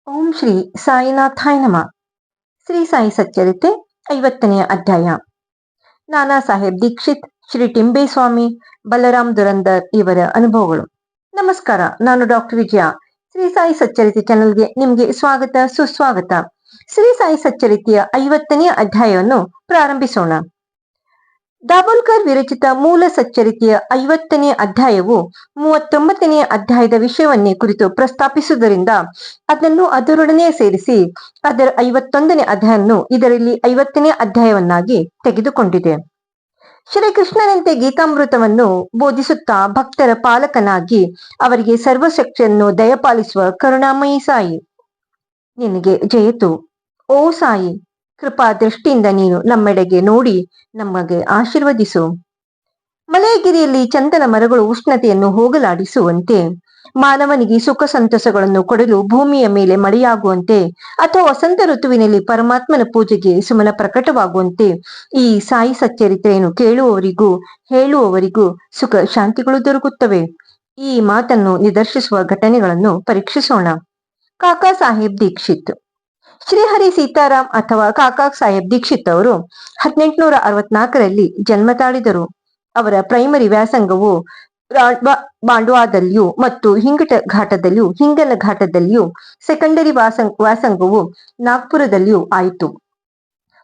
ಓಂ ಶ್ರೀ ಸಾಯಿನಾಥಾಯ ನಮಃ. ಶ್ರೀ ಸಾಯಿ ಸಚ್ಚರಿತೆ 50ನೇ ಅಧ್ಯಾಯ. ನಾನಾ ಸಾಹೇಬ್ ದೀಕ್ಷಿತ್, ಶ್ರೀ ಟಿಂಬೇಸ್ವಾಮಿ, ಬಲರಾಮ್ ದುರಂದರ್ ಇವರ ಅನುಭವಗಳು. ನಮಸ್ಕಾರ, ನಾನು ಡಾಕ್ಟರ್ ವಿಜಯ. ಶ್ರೀ ಸಾಯಿ ಸಚ್ಚರಿತೆ ಚಾನೆಲ್ಗೆ ನಿಮ್ಗೆ ಸ್ವಾಗತ, ಸುಸ್ವಾಗತ. ಶ್ರೀ ಸಾಯಿ ಸಚ್ಚರಿತೆಯ 50ನೇ ಅಧ್ಯಾಯವನ್ನು ಪ್ರಾರಂಭಿಸೋಣ. ದಾಬೋಲ್ಕರ್ ವಿರಚಿತ ಮೂಲ ಸಚ್ಚರಿತೆಯ 50ನೇ ಅಧ್ಯಾಯವು 39ನೇ ಅಧ್ಯಾಯದ ವಿಷಯವನ್ನೇ ಕುರಿತು ಪ್ರಸ್ತಾಪಿಸುವುದರಿಂದ ಅದನ್ನು ಅದರೊಡನೆ ಸೇರಿಸಿ ಅದರ 51ನೇ ಅಧ್ಯಾಯವನ್ನು ಇದರಲ್ಲಿ 50ನೇ ಅಧ್ಯಾಯವನ್ನಾಗಿ ತೆಗೆದುಕೊಂಡಿದೆ. ಶ್ರೀಕೃಷ್ಣನಂತೆ ಗೀತಾಮೃತವನ್ನು ಬೋಧಿಸುತ್ತಾ ಭಕ್ತರ ಪಾಲಕನಾಗಿ ಅವರಿಗೆ ಸರ್ವಶಕ್ತಿಯನ್ನು ದಯಪಾಲಿಸುವ ಕರುಣಾಮಯಿ ಸಾಯಿ, ನಿನಗೆ ಜಯತು. ಓ ಸಾಯಿ, ಕೃಪಾ ದೃಷ್ಟಿಯಿಂದ ನೀನು ನಮ್ಮೆಡೆಗೆ ನೋಡಿ ನಮಗೆ ಆಶೀರ್ವದಿಸು. ಮಲಯಗಿರಿಯಲ್ಲಿ ಚಂದನ ಮರಗಳು ಉಷ್ಣತೆಯನ್ನು ಹೋಗಲಾಡಿಸುವಂತೆ, ಮಾನವನಿಗೆ ಸುಖ ಸಂತಸಗಳನ್ನು ಕೊಡಲು ಭೂಮಿಯ ಮೇಲೆ ಮಳೆಯಾಗುವಂತೆ, ಅಥವಾ ವಸಂತ ಋತುವಿನಲ್ಲಿ ಪರಮಾತ್ಮನ ಪೂಜೆಗೆ ಸುಮನ ಪ್ರಕಟವಾಗುವಂತೆ ಈ ಸಾಯಿ ಸಚ್ಚರಿತ್ರೆಯನ್ನು ಕೇಳುವವರಿಗೂ ಹೇಳುವವರಿಗೂ ಸುಖ ಶಾಂತಿಗಳು ದೊರಕುತ್ತವೆ. ಈ ಮಾತನ್ನು ನಿದರ್ಶಿಸುವ ಘಟನೆಗಳನ್ನು ಪರೀಕ್ಷಿಸೋಣ. ಕಾಕಾ ಸಾಹೇಬ್ ದೀಕ್ಷಿತ್. ಶ್ರೀಹರಿ ಸೀತಾರಾಮ್ ಅಥವಾ ಕಾಕಾ ಸಾಹೇಬ್ ದೀಕ್ಷಿತ್ ಅವರು 1864ರಲ್ಲಿ ಜನ್ಮ ತಾಳಿದರು. ಅವರ ಪ್ರೈಮರಿ ವ್ಯಾಸಂಗವು ಬಾಂಡ್ವಾದಲ್ಲಿಯೂ ಮತ್ತು ಹಿಂಗಲ ಘಾಟದಲ್ಲಿಯೂ, ಸೆಕೆಂಡರಿ ವ್ಯಾಸಂಗವು ನಾಗ್ಪುರದಲ್ಲಿಯೂ ಆಯಿತು.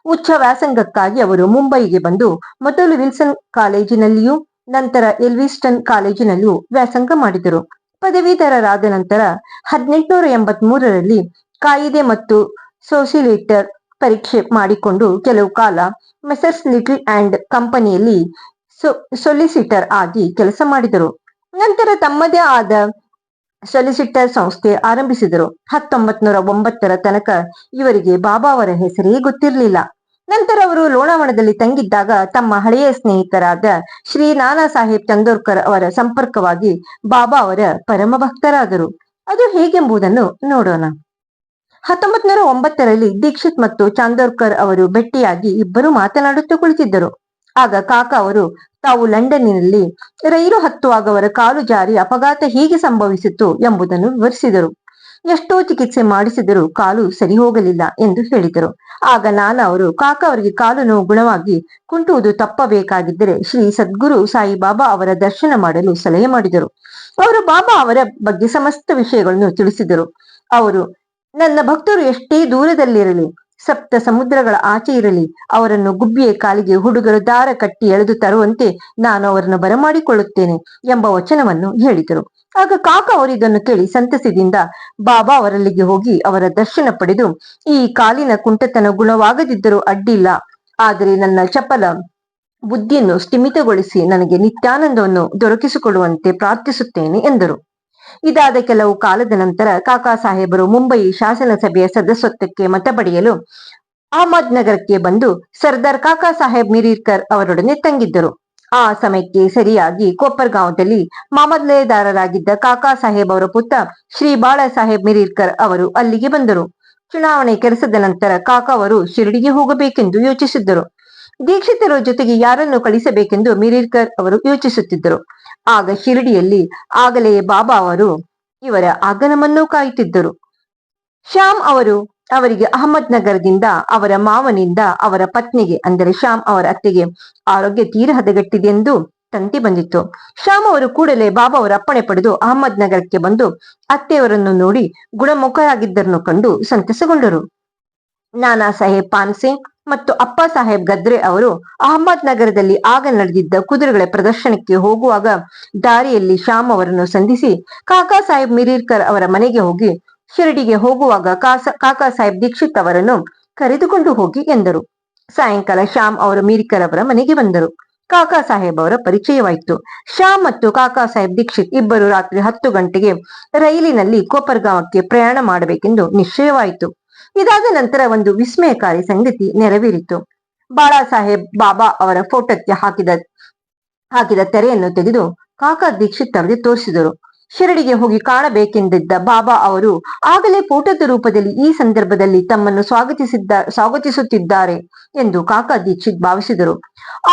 ಉಚ್ಚ ವ್ಯಾಸಂಗಕ್ಕಾಗಿ ಅವರು ಮುಂಬಯಿಗೆ ಬಂದು ಮೊದಲು ವಿಲ್ಸನ್ ಕಾಲೇಜಿನಲ್ಲಿಯೂ ನಂತರ ಎಲ್ವಿಸ್ಟನ್ ಕಾಲೇಜಿನಲ್ಲಿಯೂ ವ್ಯಾಸಂಗ ಮಾಡಿದರು. ಪದವೀಧರರಾದ ನಂತರ 1883ರಲ್ಲಿ ಕಾಯಿದೆ ಮತ್ತು ಸೋಸಿಲೇಟರ್ ಪರೀಕ್ಷೆ ಮಾಡಿಕೊಂಡು ಕೆಲವು ಕಾಲ ಮೆಸರ್ಸ್ ಲಿಟಲ್ ಅಂಡ್ ಕಂಪನಿಯಲ್ಲಿ ಸೊಲಿಸಿಟರ್ ಆಗಿ ಕೆಲಸ ಮಾಡಿದರು. ನಂತರ ತಮ್ಮದೇ ಆದ ಸೊಲಿಸಿಟರ್ ಸಂಸ್ಥೆ ಆರಂಭಿಸಿದರು. 1909ರ ತನಕ ಇವರಿಗೆ ಬಾಬಾ ಅವರ ಹೆಸರೇ ಗೊತ್ತಿರಲಿಲ್ಲ. ನಂತರ ಅವರು ಲೋಣಾವಣದಲ್ಲಿ ತಂಗಿದ್ದಾಗ ತಮ್ಮ ಹಳೆಯ ಸ್ನೇಹಿತರಾದ ಶ್ರೀ ನಾನಾ ಸಾಹೇಬ್ ಚಂದೋರ್ಕರ್ ಅವರ ಸಂಪರ್ಕವಾಗಿ ಬಾಬಾ ಅವರ ಪರಮ ಭಕ್ತರಾದರು. ಅದು ಹೇಗೆಂಬುದನ್ನು ನೋಡೋಣ. 1909ರಲ್ಲಿ ದೀಕ್ಷಿತ್ ಮತ್ತು ಚಾಂದೋರ್ಕರ್ ಅವರು ಭೇಟಿಯಾಗಿ ಇಬ್ಬರು ಮಾತನಾಡುತ್ತಾ ಕುಳಿತಿದ್ದರು. ಆಗ ಕಾಕಾ ಅವರು ತಾವು ಲಂಡನ್ನಿನಲ್ಲಿ ರೈಲು ಹತ್ತುವಾಗ ಅವರ ಕಾಲು ಜಾರಿ ಅಪಘಾತ ಹೇಗೆ ಸಂಭವಿಸಿತು ಎಂಬುದನ್ನು ವಿವರಿಸಿದರು. ಎಷ್ಟೋ ಚಿಕಿತ್ಸೆ ಮಾಡಿಸಿದರೂ ಕಾಲು ಸರಿ ಹೋಗಲಿಲ್ಲ ಎಂದು ಹೇಳಿದರು. ಆಗ ನಾನಾ ಅವರು ಕಾಕಾ ಅವರಿಗೆ ಕಾಲು ನೋವು ಗುಣವಾಗಿ ಕುಂಟುವುದು ತಪ್ಪಬೇಕಾಗಿದ್ದರೆ ಶ್ರೀ ಸದ್ಗುರು ಸಾಯಿ ಬಾಬಾ ಅವರ ದರ್ಶನ ಮಾಡಲು ಸಲಹೆ ಮಾಡಿದರು. ಅವರು ಬಾಬಾ ಅವರ ಬಗ್ಗೆ ಸಮಸ್ತ ವಿಷಯಗಳನ್ನು ತಿಳಿಸಿದರು. ಅವರು, ನನ್ನ ಭಕ್ತರು ಎಷ್ಟೇ ದೂರದಲ್ಲಿರಲಿ, ಸಪ್ತ ಸಮುದ್ರಗಳ ಆಚೆ ಇರಲಿ, ಅವರನ್ನು ಗುಬ್ಬಿಯ ಕಾಲಿಗೆ ಹುಡುಗರು ದಾರ ಕಟ್ಟಿ ಎಳೆದು ತರುವಂತೆ ನಾನು ಅವರನ್ನು ಬರಮಾಡಿಕೊಳ್ಳುತ್ತೇನೆ ಎಂಬ ವಚನವನ್ನು ಹೇಳಿದರು. ಆಗ ಕಾಕಾ ಅವರು ಇದನ್ನು ಕೇಳಿ ಸಂತಸದಿಂದ ಬಾಬಾ ಅವರಲ್ಲಿಗೆ ಹೋಗಿ ಅವರ ದರ್ಶನ ಪಡೆದು, ಈ ಕಾಲಿನ ಕುಂಟತನ ಗುಣವಾಗದಿದ್ದರೂ ಅಡ್ಡಿಲ್ಲ, ಆದರೆ ನನ್ನ ಚಪಲ ಬುದ್ಧಿಯನ್ನು ಸ್ಥಿಮಿತಗೊಳಿಸಿ ನನಗೆ ನಿತ್ಯಾನಂದವನ್ನು ದೊರಕಿಸಿಕೊಡುವಂತೆ ಪ್ರಾರ್ಥಿಸುತ್ತೇನೆ ಎಂದರು. ಇದಾದ ಕೆಲವು ಕಾಲದ ನಂತರ ಕಾಕಾ ಸಾಹೇಬರು ಮುಂಬಯಿ ಶಾಸನಸಭೆಯ ಸದಸ್ಯತ್ವಕ್ಕೆ ಮತ ಪಡೆಯಲು ಅಹಮದ್ ನಗರಕ್ಕೆ ಬಂದು ಸರ್ದಾರ್ ಕಾಕಾ ಸಾಹೇಬ್ ಮಿರೀರ್ಕರ್ ಅವರೊಡನೆ ತಂಗಿದ್ದರು. ಆ ಸಮಯಕ್ಕೆ ಸರಿಯಾಗಿ ಕೋಪರ್ಗಾಂವದಲ್ಲಿ ಮಾಮಲೆದಾರರಾಗಿದ್ದ ಕಾಕಾ ಸಾಹೇಬ್ ಅವರ ಪುತ್ರ ಶ್ರೀ ಬಾಳಾ ಸಾಹೇಬ್ ಮಿರೀರ್ಕರ್ ಅವರು ಅಲ್ಲಿಗೆ ಬಂದರು. ಚುನಾವಣೆ ಕೆಲಸದ ನಂತರ ಕಾಕಾ ಅವರು ಶಿರಡಿಗೆ ಹೋಗಬೇಕೆಂದು ಯೋಚಿಸಿದ್ದರು. ದೀಕ್ಷಿತರ ಜೊತೆಗೆ ಯಾರನ್ನು ಕಳಿಸಬೇಕೆಂದು ಮಿರೀರ್ಕರ್ ಅವರು ಯೋಚಿಸುತ್ತಿದ್ದರು. ಆಗ ಶಿರಡಿಯಲ್ಲಿ ಆಗಲೇ ಬಾಬಾ ಅವರು ಇವರ ಆಗಮನವನ್ನು ಕಾಯುತ್ತಿದ್ದರು. ಶ್ಯಾಮ್ ಅವರು ಅವರಿಗೆ ಅಹಮದ್ ನಗರದಿಂದ ಅವರ ಮಾವನಿಂದ ಅವರ ಪತ್ನಿಗೆ ಅಂದರೆ ಶ್ಯಾಮ್ ಅವರ ಅತ್ತೆಗೆ ಆರೋಗ್ಯ ತೀರ ಹದಗೆಟ್ಟಿದೆ ಎಂದು ತಂತಿ ಬಂದಿತ್ತು. ಶ್ಯಾಮ್ ಅವರು ಕೂಡಲೇ ಬಾಬಾ ಅವರ ಅಪ್ಪಣೆ ಪಡೆದು ಅಹಮದ್ ನಗರಕ್ಕೆ ಬಂದು ಅತ್ತೆಯವರನ್ನು ನೋಡಿ ಗುಣಮುಖರಾಗಿದ್ದರನ್ನು ಕಂಡು ಸಂತಸಗೊಂಡರು. ನಾನಾ ಸಾಹೇಬ್ ಪಾನ್ಸೆ ಮತ್ತು ಅಪ್ಪ ಸಾಹೇಬ್ ಗದ್ರೆ ಅವರು ಅಹಮದ್ ನಗರದಲ್ಲಿ ಆಗ ನಡೆದಿದ್ದ ಕುದುರೆಗಳ ಪ್ರದರ್ಶನಕ್ಕೆ ಹೋಗುವಾಗ ದಾರಿಯಲ್ಲಿ ಶ್ಯಾಮ್ ಅವರನ್ನು ಸಂಧಿಸಿ ಕಾಕಾ ಸಾಹೇಬ್ ಮಿರೀರ್ಕರ್ ಅವರ ಮನೆಗೆ ಹೋಗಿ ಶಿರಡಿಗೆ ಹೋಗುವಾಗ ಕಾಕಾ ಸಾಹೇಬ್ ದೀಕ್ಷಿತ್ ಅವರನ್ನು ಕರೆದುಕೊಂಡು ಹೋಗಿ ಎಂದರು. ಸಾಯಂಕಾಲ ಶ್ಯಾಮ್ ಅವರು ಮಿರೀರ್ಕರ್ ಅವರ ಮನೆಗೆ ಬಂದರು. ಕಾಕಾ ಸಾಹೇಬ್ ಅವರ ಪರಿಚಯವಾಯಿತು. ಶ್ಯಾಮ್ ಮತ್ತು ಕಾಕಾ ಸಾಹೇಬ್ ದೀಕ್ಷಿತ್ ಇಬ್ಬರು ರಾತ್ರಿ 10 ಗಂಟೆಗೆ ರೈಲಿನಲ್ಲಿ ಕೋಪರ್ಗಾಂವಕ್ಕೆ ಪ್ರಯಾಣ ಮಾಡಬೇಕೆಂದು ನಿಶ್ಚಯವಾಯಿತು. ಇದಾದ ನಂತರ ಒಂದು ವಿಸ್ಮಯಕಾರಿ ಸಂಗತಿ ನೆರವೇರಿತು. ಬಾಳಾ ಸಾಹೇಬ್ ಬಾಬಾ ಅವರ ಫೋಟೋಕ್ಕೆ ಹಾಕಿದ ತೆರೆಯನ್ನು ತೆಗೆದು ಕಾಕಾ ದೀಕ್ಷಿತ್ ಅವರಿಗೆ ತೋರಿಸಿದರು. ಶಿರಡಿಗೆ ಹೋಗಿ ಕಾಣಬೇಕೆಂದಿದ್ದ ಬಾಬಾ ಅವರು ಆಗಲೇ ಫೋಟೋದ ರೂಪದಲ್ಲಿ ಈ ಸಂದರ್ಭದಲ್ಲಿ ತಮ್ಮನ್ನು ಸ್ವಾಗತಿಸುತ್ತಿದ್ದಾರೆ ಎಂದು ಕಾಕಾ ದೀಕ್ಷಿತ್ ಭಾವಿಸಿದರು.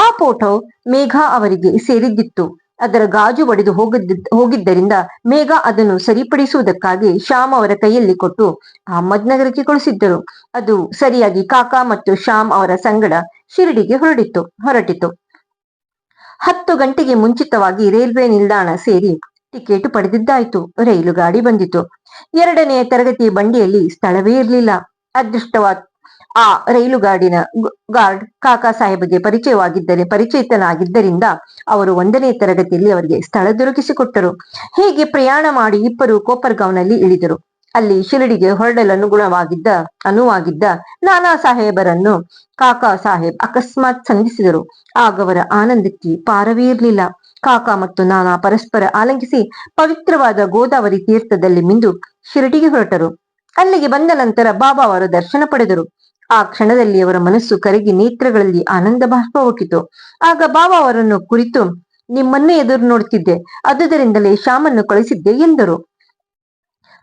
ಆ ಫೋಟೋ ಮೇಘಾ ಅವರಿಗೆ ಸೇರಿದ್ದಿತ್ತು. ಅದರ ಗಾಜು ಒಡೆದು ಹೋಗಿದ್ದರಿಂದ ಮೇಘ ಅದನ್ನು ಸರಿಪಡಿಸುವುದಕ್ಕಾಗಿ ಶ್ಯಾಮ್ ಅವರ ಕೈಯಲ್ಲಿ ಕೊಟ್ಟು ಅಹಮದ್ ನಗರಕ್ಕೆ ಕಳಿಸಿದ್ದರು. ಅದು ಸರಿಯಾಗಿ ಕಾಕಾ ಮತ್ತು ಶ್ಯಾಮ್ ಅವರ ಸಂಗಡ ಶಿರಡಿಗೆ ಹೊರಟಿತು. 10 ಗಂಟೆಗೆ ಮುಂಚಿತವಾಗಿ ರೈಲ್ವೆ ನಿಲ್ದಾಣ ಸೇರಿ ಟಿಕೆಟ್ ಪಡೆದಿದ್ದಾಯ್ತು. ರೈಲು ಗಾಡಿ ಬಂದಿತು. 2ನೇ ತರಗತಿ ಬಂಡಿಯಲ್ಲಿ ಸ್ಥಳವೇ ಇರಲಿಲ್ಲ. ಅದೃಷ್ಟವಾದ ಆ ರೈಲುಗಾಡಿನ ಗಾರ್ಡ್ ಕಾಕಾ ಸಾಹೇಬ್ಗೆ ಪರಿಚಿತನಾಗಿದ್ದರಿಂದ ಅವರು 1ನೇ ತರಗತಿಯಲ್ಲಿ ಅವರಿಗೆ ಸ್ಥಳ ದೊರಕಿಸಿಕೊಟ್ಟರು. ಹೀಗೆ ಪ್ರಯಾಣ ಮಾಡಿ ಇಬ್ಬರು ಕೋಪರ್ಗಾಂವ್ನಲ್ಲಿ ಇಳಿದರು. ಅಲ್ಲಿ ಶಿರಡಿಗೆ ಹೊರಡಲು ಅನುವಾಗಿದ್ದ ನಾನಾ ಸಾಹೇಬರನ್ನು ಕಾಕಾ ಸಾಹೇಬ್ ಅಕಸ್ಮಾತ್ ಸಂಧಿಸಿದರು. ಆಗವರ ಆನಂದಕ್ಕೆ ಪಾರವೇ ಇರಲಿಲ್ಲ. ಕಾಕಾ ಮತ್ತು ನಾನಾ ಪರಸ್ಪರ ಆಲಂಗಿಸಿ ಪವಿತ್ರವಾದ ಗೋದಾವರಿ ತೀರ್ಥದಲ್ಲಿ ಮಿಂದು ಶಿರಡಿಗೆ ಹೊರಟರು. ಅಲ್ಲಿಗೆ ಬಂದ ನಂತರ ಬಾಬಾ ಅವರ ದರ್ಶನ ಪಡೆದರು. ಆ ಕ್ಷಣದಲ್ಲಿ ಅವರ ಮನಸ್ಸು ಕರಗಿ ನೇತ್ರಗಳಲ್ಲಿ ಆನಂದ ಬಾಷ್ಪ ಹೊಕ್ಕಿತು. ಆಗ ಬಾಬಾ ಅವರನ್ನು ಕುರಿತು, ನಿಮ್ಮನ್ನೇ ಎದುರು ನೋಡುತ್ತಿದ್ದೆ, ಅದುದರಿಂದಲೇ ಶ್ಯಾಮನ್ನು ಕಳಿಸಿದ್ದೆ ಎಂದರು.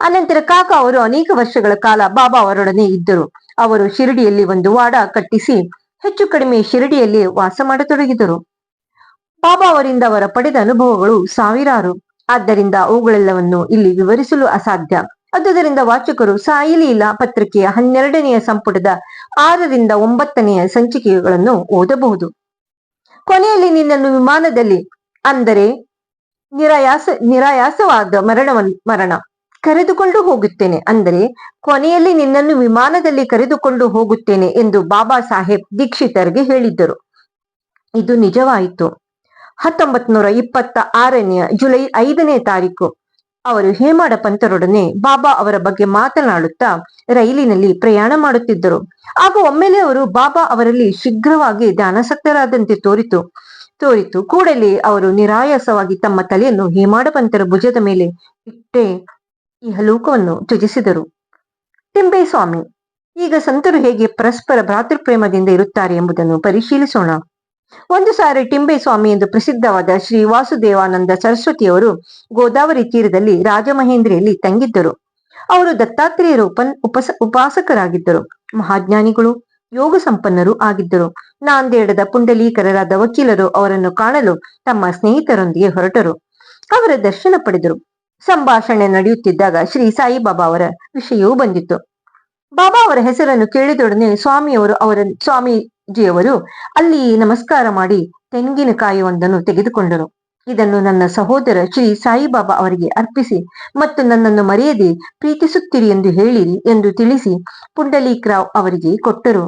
ಅನಂತರ ಕಾಕಾ ಅವರು ಅನೇಕ ವರ್ಷಗಳ ಕಾಲ ಬಾಬಾ ಅವರೊಡನೆ ಇದ್ದರು. ಅವರು ಶಿರಡಿಯಲ್ಲಿ ಒಂದು ವಾಡ ಕಟ್ಟಿಸಿ ಹೆಚ್ಚು ಕಡಿಮೆ ಶಿರಡಿಯಲ್ಲಿ ವಾಸ ಮಾಡತೊಡಗಿದರು. ಬಾಬಾ ಅವರಿಂದ ಅವರ ಪಡೆದ ಅನುಭವಗಳು ಸಾವಿರಾರು. ಆದ್ದರಿಂದ ಅವುಗಳೆಲ್ಲವನ್ನು ಇಲ್ಲಿ ವಿವರಿಸಲು ಅಸಾಧ್ಯ. ಅದುದರಿಂದ ವಾಚಕರು ಸಾಯಿ ಲೀಲಾ ಪತ್ರಿಕೆಯ 12ನೇ ಸಂಪುಟದ 6ರಿಂದ 9ನೆಯ ಸಂಚಿಕೆಗಳನ್ನು ಓದಬಹುದು. ಕೊನೆಯಲ್ಲಿ ನಿನ್ನನ್ನು ವಿಮಾನದಲ್ಲಿ, ಅಂದರೆ ನಿರಾಯಾಸವಾದ ಮರಣ ಕರೆದುಕೊಂಡು ಹೋಗುತ್ತೇನೆ, ಅಂದರೆ ಕೊನೆಯಲ್ಲಿ ನಿನ್ನನ್ನು ವಿಮಾನದಲ್ಲಿ ಕರೆದುಕೊಂಡು ಹೋಗುತ್ತೇನೆ ಎಂದು ಬಾಬಾ ಸಾಹೇಬ್ ದೀಕ್ಷಿತರ್ಗೆ ಹೇಳಿದ್ದರು. ಇದು ನಿಜವಾಯಿತು. 1926ನೇ ಜುಲೈ 5ನೇ ತಾರೀಕು ಅವರು ಹೇಮಾಡ ಪಂತರೊಡನೆ ಬಾಬಾ ಅವರ ಬಗ್ಗೆ ಮಾತನಾಡುತ್ತಾ ರೈಲಿನಲ್ಲಿ ಪ್ರಯಾಣ ಮಾಡುತ್ತಿದ್ದರು. ಆಗ ಒಮ್ಮೆಲೆ ಅವರು ಬಾಬಾ ಅವರಲ್ಲಿ ಶೀಘ್ರವಾಗಿ ಧ್ಯಾನಾಸಕ್ತರಾದಂತೆ ತೋರಿತು. ಕೂಡಲೇ ಅವರು ನಿರಾಯಾಸವಾಗಿ ತಮ್ಮ ತಲೆಯನ್ನು ಹೇಮಾಡ ಪಂತರ ಭುಜದ ಮೇಲೆ ಇಟ್ಟೇ ಇಹಲೋಕವನ್ನು ತ್ಯಜಿಸಿದರು. ಟಿಂಬೆ ಸ್ವಾಮಿ. ಈಗ ಸಂತರು ಹೇಗೆ ಪರಸ್ಪರ ಭ್ರಾತೃಪ್ರೇಮದಿಂದ ಇರುತ್ತಾರೆ ಎಂಬುದನ್ನು ಪರಿಶೀಲಿಸೋಣ. ಒಂದು ಸಾರಿ ಟಿಂಬೆ ಸ್ವಾಮಿ ಎಂದು ಪ್ರಸಿದ್ಧವಾದ ಶ್ರೀ ವಾಸುದೇವಾನಂದ ಸರಸ್ವತಿಯವರು ಗೋದಾವರಿ ತೀರದಲ್ಲಿ ರಾಜಮಹೇಂದ್ರಿಯಲ್ಲಿ ತಂಗಿದ್ದರು. ಅವರು ದತ್ತಾತ್ರೇಯರ ಉಪಾಸಕರಾಗಿದ್ದರು. ಮಹಾಜ್ಞಾನಿಗಳು, ಯೋಗ ಸಂಪನ್ನರು ಆಗಿದ್ದರು. ನಾಂದೇಡದ ಪುಂಡಲೀಕರಾದ ವಕೀಲರು ಅವರನ್ನು ಕಾಣಲು ತಮ್ಮ ಸ್ನೇಹಿತರೊಂದಿಗೆ ಹೊರಟರು. ಅವರ ದರ್ಶನ ಪಡೆದರು. ಸಂಭಾಷಣೆ ನಡೆಯುತ್ತಿದ್ದಾಗ ಶ್ರೀ ಸಾಯಿಬಾಬಾ ಅವರ ವಿಷಯವೂ ಬಂದಿತ್ತು. ಬಾಬಾ ಅವರ ಹೆಸರನ್ನು ಕೇಳಿದೊಡನೆ ಸ್ವಾಮೀಜಿಯವರು ಅಲ್ಲಿ ನಮಸ್ಕಾರ ಮಾಡಿ ತೆಂಗಿನಕಾಯಿ ಒಂದನ್ನು ತೆಗೆದುಕೊಂಡರು. ಇದನ್ನು ನನ್ನ ಸಹೋದರ ಶ್ರೀ ಸಾಯಿಬಾಬಾ ಅವರಿಗೆ ಅರ್ಪಿಸಿ ಮತ್ತು ನನ್ನನ್ನು ಮರೆಯದೆ ಪ್ರೀತಿಸುತ್ತೀರಿ ಎಂದು ಹೇಳಿರಿ ಎಂದು ತಿಳಿಸಿ ಪುಂಡಲೀಕರಾವ್ ಅವರಿಗೆ ಕೊಟ್ಟರು.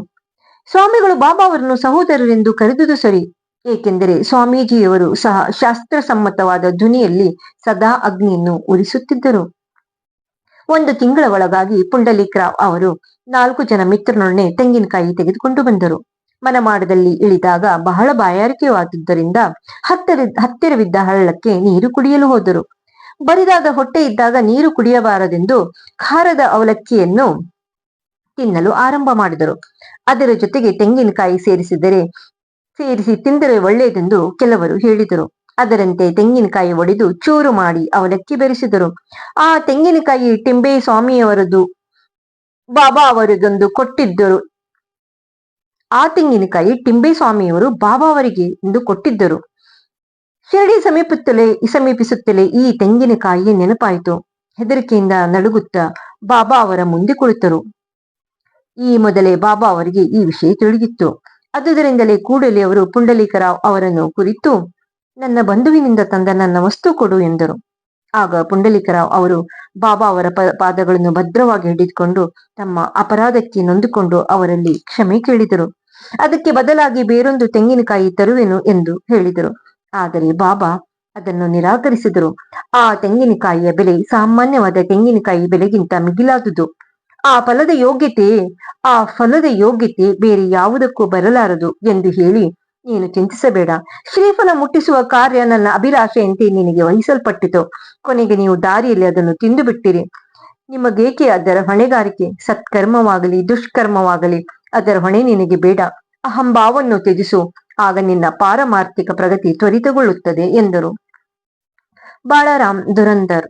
ಸ್ವಾಮಿಗಳು ಬಾಬಾ ಅವರನ್ನು ಸಹೋದರರೆಂದು ಕರೆದುದು ಸರಿ, ಏಕೆಂದರೆ ಸ್ವಾಮೀಜಿಯವರು ಸಹ ಶಾಸ್ತ್ರಸಮ್ಮತವಾದ ಧ್ವನಿಯಲ್ಲಿ ಸದಾ ಅಗ್ನಿಯನ್ನು ಉರಿಸುತ್ತಿದ್ದರು. 1 ತಿಂಗಳ ಒಳಗಾಗಿ ಪುಂಡಲೀಕರಾವ್ ಅವರು 4 ಜನ ಮಿತ್ರರೊಡನೆ ತೆಂಗಿನಕಾಯಿ ತೆಗೆದುಕೊಂಡು ಬಂದರು. ಮನಮಾಡದಲ್ಲಿ ಇಳಿದಾಗ ಬಹಳ ಬಾಯಾರಿಕೆಯಾದುದರಿಂದ ಹತ್ತಿರವಿದ್ದ ಹಳ್ಳಕ್ಕೆ ನೀರು ಕುಡಿಯಲು ಹೋದರು. ಬರಿದಾದ ಹೊಟ್ಟೆ ಇದ್ದಾಗ ನೀರು ಕುಡಿಯಬಾರದೆಂದು ಖಾರದ ಅವಲಕ್ಕಿಯನ್ನು ತಿನ್ನಲು ಆರಂಭ ಮಾಡಿದರು. ಅದರ ಜೊತೆಗೆ ತೆಂಗಿನಕಾಯಿ ಸೇರಿಸಿ ತಿಂದರೆ ಒಳ್ಳೆಯದೆಂದು ಕೆಲವರು ಹೇಳಿದರು. ಅದರಂತೆ ತೆಂಗಿನಕಾಯಿ ಒಡೆದು ಚೂರು ಮಾಡಿ ಅವಲಕ್ಕಿ ಬೆರೆಸಿದರು. ಆ ತೆಂಗಿನಕಾಯಿ ಟಿಂಬೆ ಸ್ವಾಮಿಯವರದು. ಬಾಬಾ ಅವರಿಗೊಂದು ಕೊಟ್ಟಿದ್ದರು. ಆ ತೆಂಗಿನಕಾಯಿ ಟಿಂಬೆ ಸ್ವಾಮಿಯವರು ಬಾಬಾ ಅವರಿಗೆ ಎಂದು ಕೊಟ್ಟಿದ್ದರು. ಶಿರಡಿ ಸಮೀಪಿಸುತ್ತಲೇ ಈ ತೆಂಗಿನಕಾಯಿ ನೆನಪಾಯಿತು. ಹೆದರಿಕೆಯಿಂದ ನಡುಗುತ್ತಾ ಬಾಬಾ ಅವರ ಮುಂದೆ ಕುಳಿತರು. ಈ ಮೊದಲೇ ಬಾಬಾ ಅವರಿಗೆ ಈ ವಿಷಯ ತಿಳಿದಿತ್ತು. ಅದುದರಿಂದಲೇ ಕೂಡಲೇ ಅವರು ಪುಂಡಲೀಕರಾವ್ ಅವರನ್ನು ಕುರಿತು, ನನ್ನ ಬಂಧುವಿನಿಂದ ತಂದ ನನ್ನ ವಸ್ತು ಕೊಡು ಎಂದರು. ಆಗ ಪುಂಡಲೀಕರಾವ್ ಅವರು ಬಾಬಾ ಅವರ ಪಾದಗಳನ್ನು ಭದ್ರವಾಗಿ ಹಿಡಿದುಕೊಂಡು ತಮ್ಮ ಅಪರಾಧಕ್ಕೆ ನೊಂದುಕೊಂಡು ಅವರಲ್ಲಿ ಕ್ಷಮೆ ಕೇಳಿದರು. ಅದಕ್ಕೆ ಬದಲಾಗಿ ಬೇರೊಂದು ತೆಂಗಿನಕಾಯಿ ತರುವೆನು ಎಂದು ಹೇಳಿದರು. ಆದರೆ ಬಾಬಾ ಅದನ್ನು ನಿರಾಕರಿಸಿದರು. ಆ ತೆಂಗಿನಕಾಯಿಯ ಬೆಲೆ ಸಾಮಾನ್ಯವಾದ ತೆಂಗಿನಕಾಯಿ ಬೆಲೆಗಿಂತ ಮಿಗಿಲಾದುದು. ಆ ಫಲದ ಯೋಗ್ಯತೆ ಬೇರೆ ಯಾವುದಕ್ಕೂ ಬರಲಾರದು ಎಂದು ಹೇಳಿ, ನೀನು ಚಿಂತಿಸಬೇಡ. ಶ್ರೀಫಲ ಮುಟ್ಟಿಸುವ ಕಾರ್ಯ ನನ್ನ ಅಭಿಲಾಷೆಯಂತೆ ನಿನಗೆ ವಹಿಸಲ್ಪಟ್ಟಿತು. ಕೊನೆಗೆ ನೀವು ದಾರಿಯಲ್ಲಿ ಅದನ್ನು ತಿಂದು ಬಿಟ್ಟಿರಿ. ನಿಮಗೇಕೆ ಅದರ ಹೊಣೆಗಾರಿಕೆ? ಸತ್ಕರ್ಮವಾಗಲಿ ದುಷ್ಕರ್ಮವಾಗಲಿ ಅದರ ಹೊಣೆ ನಿನಗೆ ಬೇಡ. ಅಹಂಭಾವವನ್ನು ತ್ಯಜಿಸು, ಆಗ ನಿನ್ನ ಪಾರಮಾರ್ಥಿಕ ಪ್ರಗತಿ ತ್ವರಿತಗೊಳ್ಳುತ್ತದೆ ಎಂದರು. ಬಾಳಾರಾಮ್ ದುರಂದರ್.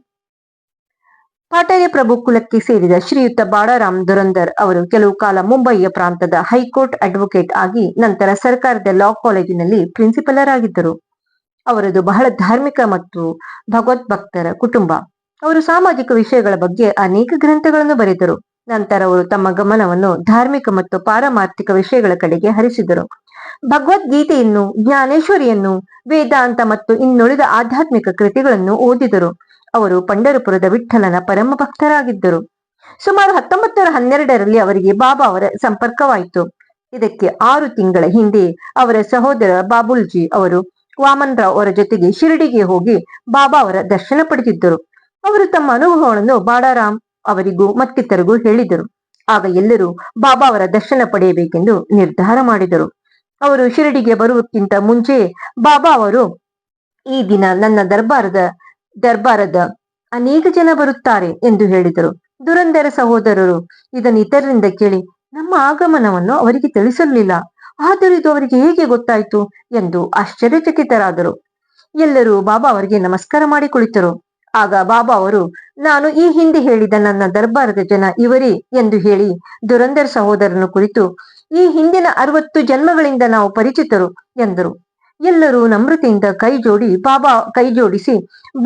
ಪಾಟರೆ ಪ್ರಭು ಕುಲಕ್ಕೆ ಸೇರಿದ ಶ್ರೀಯುತ ಬಾಳಾರಾಮ್ ದುರಂದರ್ ಅವರು ಕೆಲವು ಕಾಲ ಮುಂಬಯಿಯ ಪ್ರಾಂತದ ಹೈಕೋರ್ಟ್ ಅಡ್ವೊಕೇಟ್ ಆಗಿ ನಂತರ ಸರ್ಕಾರದ ಲಾ ಕಾಲೇಜಿನಲ್ಲಿ ಪ್ರಿನ್ಸಿಪಲರ್ ಆಗಿದ್ದರು. ಅವರದು ಬಹಳ ಧಾರ್ಮಿಕ ಮತ್ತು ಭಗವದ್ಭಕ್ತರ ಕುಟುಂಬ. ಅವರು ಸಾಮಾಜಿಕ ವಿಷಯಗಳ ಬಗ್ಗೆ ಅನೇಕ ಗ್ರಂಥಗಳನ್ನು ಬರೆದರು. ನಂತರ ಅವರು ತಮ್ಮ ಗಮನವನ್ನು ಧಾರ್ಮಿಕ ಮತ್ತು ಪಾರಮಾರ್ಥಿಕ ವಿಷಯಗಳ ಕಡೆಗೆ ಹರಿಸಿದರು. ಭಗವದ್ಗೀತೆಯನ್ನು, ಜ್ಞಾನೇಶ್ವರಿಯನ್ನು, ವೇದಾಂತ ಮತ್ತು ಇನ್ನುಳಿದ ಆಧ್ಯಾತ್ಮಿಕ ಕೃತಿಗಳನ್ನು ಓದಿದರು. ಅವರು ಪಂಢರಪುರದ ವಿಠ್ಠಲನ ಪರಮ ಭಕ್ತರಾಗಿದ್ದರು. ಸುಮಾರು 1912ರಲ್ಲಿ ಅವರಿಗೆ ಬಾಬಾ ಅವರ ಸಂಪರ್ಕವಾಯಿತು. ಇದಕ್ಕೆ 6 ತಿಂಗಳ ಹಿಂದೆ ಅವರ ಸಹೋದರ ಬಾಬುಲ್ಜಿ ಅವರು ವಾಮನ್ ರಾವ್ ಅವರ ಜೊತೆಗೆ ಶಿರಡಿಗೆ ಹೋಗಿ ಬಾಬಾ ಅವರ ದರ್ಶನ ಪಡೆದಿದ್ದರು. ಅವರು ತಮ್ಮ ಅನುಭವಗಳನ್ನು ಬಾಳಾರಾಮ್ ಅವರಿಗೂ ಮತ್ತಿತರಿಗೂ ಹೇಳಿದರು. ಆಗ ಎಲ್ಲರೂ ಬಾಬಾ ಅವರ ದರ್ಶನ ಪಡೆಯಬೇಕೆಂದು ನಿರ್ಧಾರ ಮಾಡಿದರು. ಅವರು ಶಿರಡಿಗೆ ಬರುವುದಕ್ಕಿಂತ ಮುಂಚೆ ಬಾಬಾ ಅವರು, ಈ ದಿನ ನನ್ನ ದರ್ಬಾರದ ಅನೇಕ ಜನ ಬರುತ್ತಾರೆ ಎಂದು ಹೇಳಿದರು. ದುರಂದರ ಸಹೋದರರು ಇದನ್ನು ಇತರರಿಂದ ಕೇಳಿ ನಮ್ಮ ಆಗಮನವನ್ನು ಅವರಿಗೆ ತಿಳಿಸಲಿಲ್ಲ, ಆದರೂ ಇದು ಅವರಿಗೆ ಹೇಗೆ ಗೊತ್ತಾಯಿತು ಎಂದು ಆಶ್ಚರ್ಯಚಕಿತರಾದರು. ಎಲ್ಲರೂ ಬಾಬಾ ಅವರಿಗೆ ನಮಸ್ಕಾರ ಮಾಡಿ ಕುಳಿತರು. ಆಗ ಬಾಬಾ ಅವರು, ನಾನು ಈ ಹಿಂದೆ ಹೇಳಿದ ನನ್ನ ದರ್ಬಾರದ ಜನ ಇವರೇ ಎಂದು ಹೇಳಿ ದುರಂದರ ಸಹೋದರನ ಕುರಿತು, ಈ ಹಿಂದಿನ 60 ಜನ್ಮಗಳಿಂದ ನಾವು ಪರಿಚಿತರು ಎಂದರು. ಎಲ್ಲರೂ ನಮ್ರತೆಯಿಂದ ಕೈ ಜೋಡಿಸಿ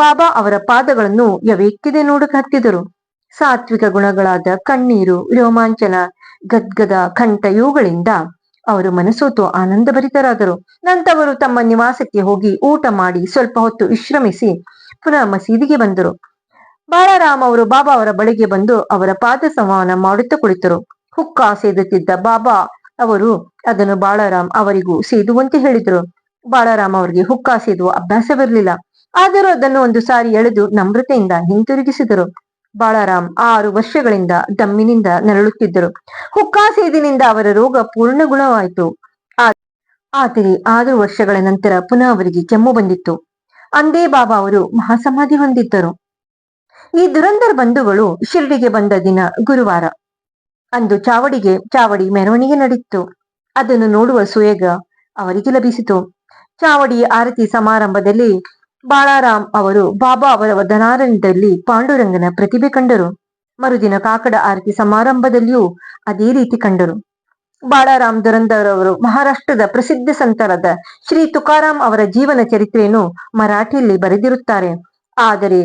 ಬಾಬಾ ಅವರ ಪಾದಗಳನ್ನು ಯವೇಕ್ಕಿದೆ ನೋಡಕ್ಕೆ ಹತ್ತಿದರು. ಸಾತ್ವಿಕ ಗುಣಗಳಾದ ಕಣ್ಣೀರು, ರೋಮಾಂಚನ, ಗದ್ಗದ ಕಂಠ ಇವುಗಳಿಂದ ಅವರು ಮನಸೋತು ಆನಂದಭರಿತರಾದರು. ನಂತರ ಅವರು ತಮ್ಮ ನಿವಾಸಕ್ಕೆ ಹೋಗಿ ಊಟ ಮಾಡಿ ಸ್ವಲ್ಪ ಹೊತ್ತು ವಿಶ್ರಮಿಸಿ ಪುನಃ ಮಸೀದಿಗೆ ಬಂದರು. ಬಾಳಾರಾಮ್ ಅವರು ಬಾಬಾ ಅವರ ಬಳಿಗೆ ಬಂದು ಅವರ ಪಾದ ಸಂವಹನ ಮಾಡುತ್ತಾ ಕುಳಿತರು. ಹುಕ್ಕಾ ಸೇದುತ್ತಿದ್ದ ಬಾಬಾ ಅವರು ಅದನ್ನು ಬಾಳಾರಾಮ್ ಅವರಿಗೂ ಸೇದುವಂತೆ ಹೇಳಿದರು. ಬಾಳಾರಾಮ್ ಅವರಿಗೆ ಹುಕ್ಕಾ ಸೇದುವ ಅಭ್ಯಾಸವಿರಲಿಲ್ಲ, ಆದರೂ ಅದನ್ನು ಒಂದು ಸಾರಿ ಎಳೆದು ನಮ್ರತೆಯಿಂದ ಹಿಂತಿರುಗಿಸಿದರು. ಬಾಳಾರಾಮ್ 6 ವರ್ಷಗಳಿಂದ ದಮ್ಮಿನಿಂದ ನರಳುತ್ತಿದ್ದರು. ಹುಕ್ಕಾ ಸೇದಿನಿಂದ ಅವರ ರೋಗ ಪೂರ್ಣ ಗುಣವಾಯಿತು. ಆದರೆ 6 ವರ್ಷಗಳ ನಂತರ ಪುನಃ ಅವರಿಗೆ ಕೆಮ್ಮು ಬಂದಿತ್ತು. ಅಂದೇ ಬಾಬಾ ಅವರು ಮಹಾಸಮಾಧಿ ಹೊಂದಿದ್ದರು. ಈ ದುರಂದರ ಬಂಧುಗಳು ಶಿರಡಿಗೆ ಬಂದ ದಿನ ಗುರುವಾರ. ಅಂದು ಚಾವಡಿ ಮೆರವಣಿಗೆ ನಡೆಯಿತು. ಅದನ್ನು ನೋಡುವ ಸುಯೋಗ ಅವರಿಗೆ ಲಭಿಸಿತು. ಚಾವಡಿ ಆರತಿ ಸಮಾರಂಭದಲ್ಲಿ ಬಾಳಾರಾಮ್ ಅವರು ಬಾಬಾ ಅವರ ವದನಾರಣ್ಯದಲ್ಲಿ ಪಾಂಡುರಂಗನ ಪ್ರತಿಭೆ ಕಂಡರು. ಮರುದಿನ ಕಾಕಡ ಆರತಿ ಸಮಾರಂಭದಲ್ಲಿಯೂ ಅದೇ ರೀತಿ ಕಂಡರು. ಬಾಳಾರಾಮ್ ದುರಂದರ್ ಅವರು ಮಹಾರಾಷ್ಟ್ರದ ಪ್ರಸಿದ್ಧ ಸಂತರಾದ ಶ್ರೀ ತುಕಾರಾಮ್ ಅವರ ಜೀವನ ಚರಿತ್ರೆಯನ್ನು ಮರಾಠಿಯಲ್ಲಿ ಬರೆದಿರುತ್ತಾರೆ. ಆದರೆ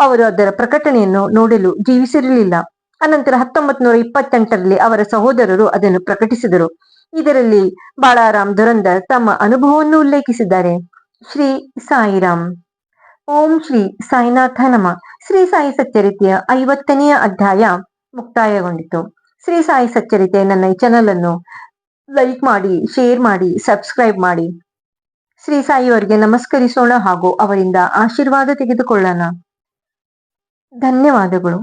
ಅವರು ಅದರ ಪ್ರಕಟಣೆಯನ್ನು ನೋಡಲು ಜೀವಿಸಿರಲಿಲ್ಲ. ಅನಂತರ 1928ರಲ್ಲಿ ಅವರ ಸಹೋದರರು ಅದನ್ನು ಪ್ರಕಟಿಸಿದರು. ಇದರಲ್ಲಿ ಬಾಳಾರಾಮ್ ದುರಂದರ್ ತಮ್ಮ ಅನುಭವವನ್ನು ಉಲ್ಲೇಖಿಸಿದ್ದಾರೆ. ಶ್ರೀ ಸಾಯಿರಾಮ್. ಓಂ ಶ್ರೀ ಸಾಯಿನಾಥ ನಮ. ಶ್ರೀ ಸಾಯಿ ಸಚ್ಚರಿತೆಯ 50ನೇ ಅಧ್ಯಾಯ ಮುಕ್ತಾಯಗೊಂಡಿತು. ಶ್ರೀ ಸಾಯಿ ಸಚ್ಚರಿತೆ ನನ್ನ ಈ ಚಾನಲ್ ಅನ್ನು ಲೈಕ್ ಮಾಡಿ, ಶೇರ್ ಮಾಡಿ, ಸಬ್ಸ್ಕ್ರೈಬ್ ಮಾಡಿ. ಶ್ರೀ ಸಾಯಿಯವರಿಗೆ ನಮಸ್ಕರಿಸೋಣ ಹಾಗೂ ಅವರಿಂದ ಆಶೀರ್ವಾದ ತೆಗೆದುಕೊಳ್ಳೋಣ. ಧನ್ಯವಾದಗಳು.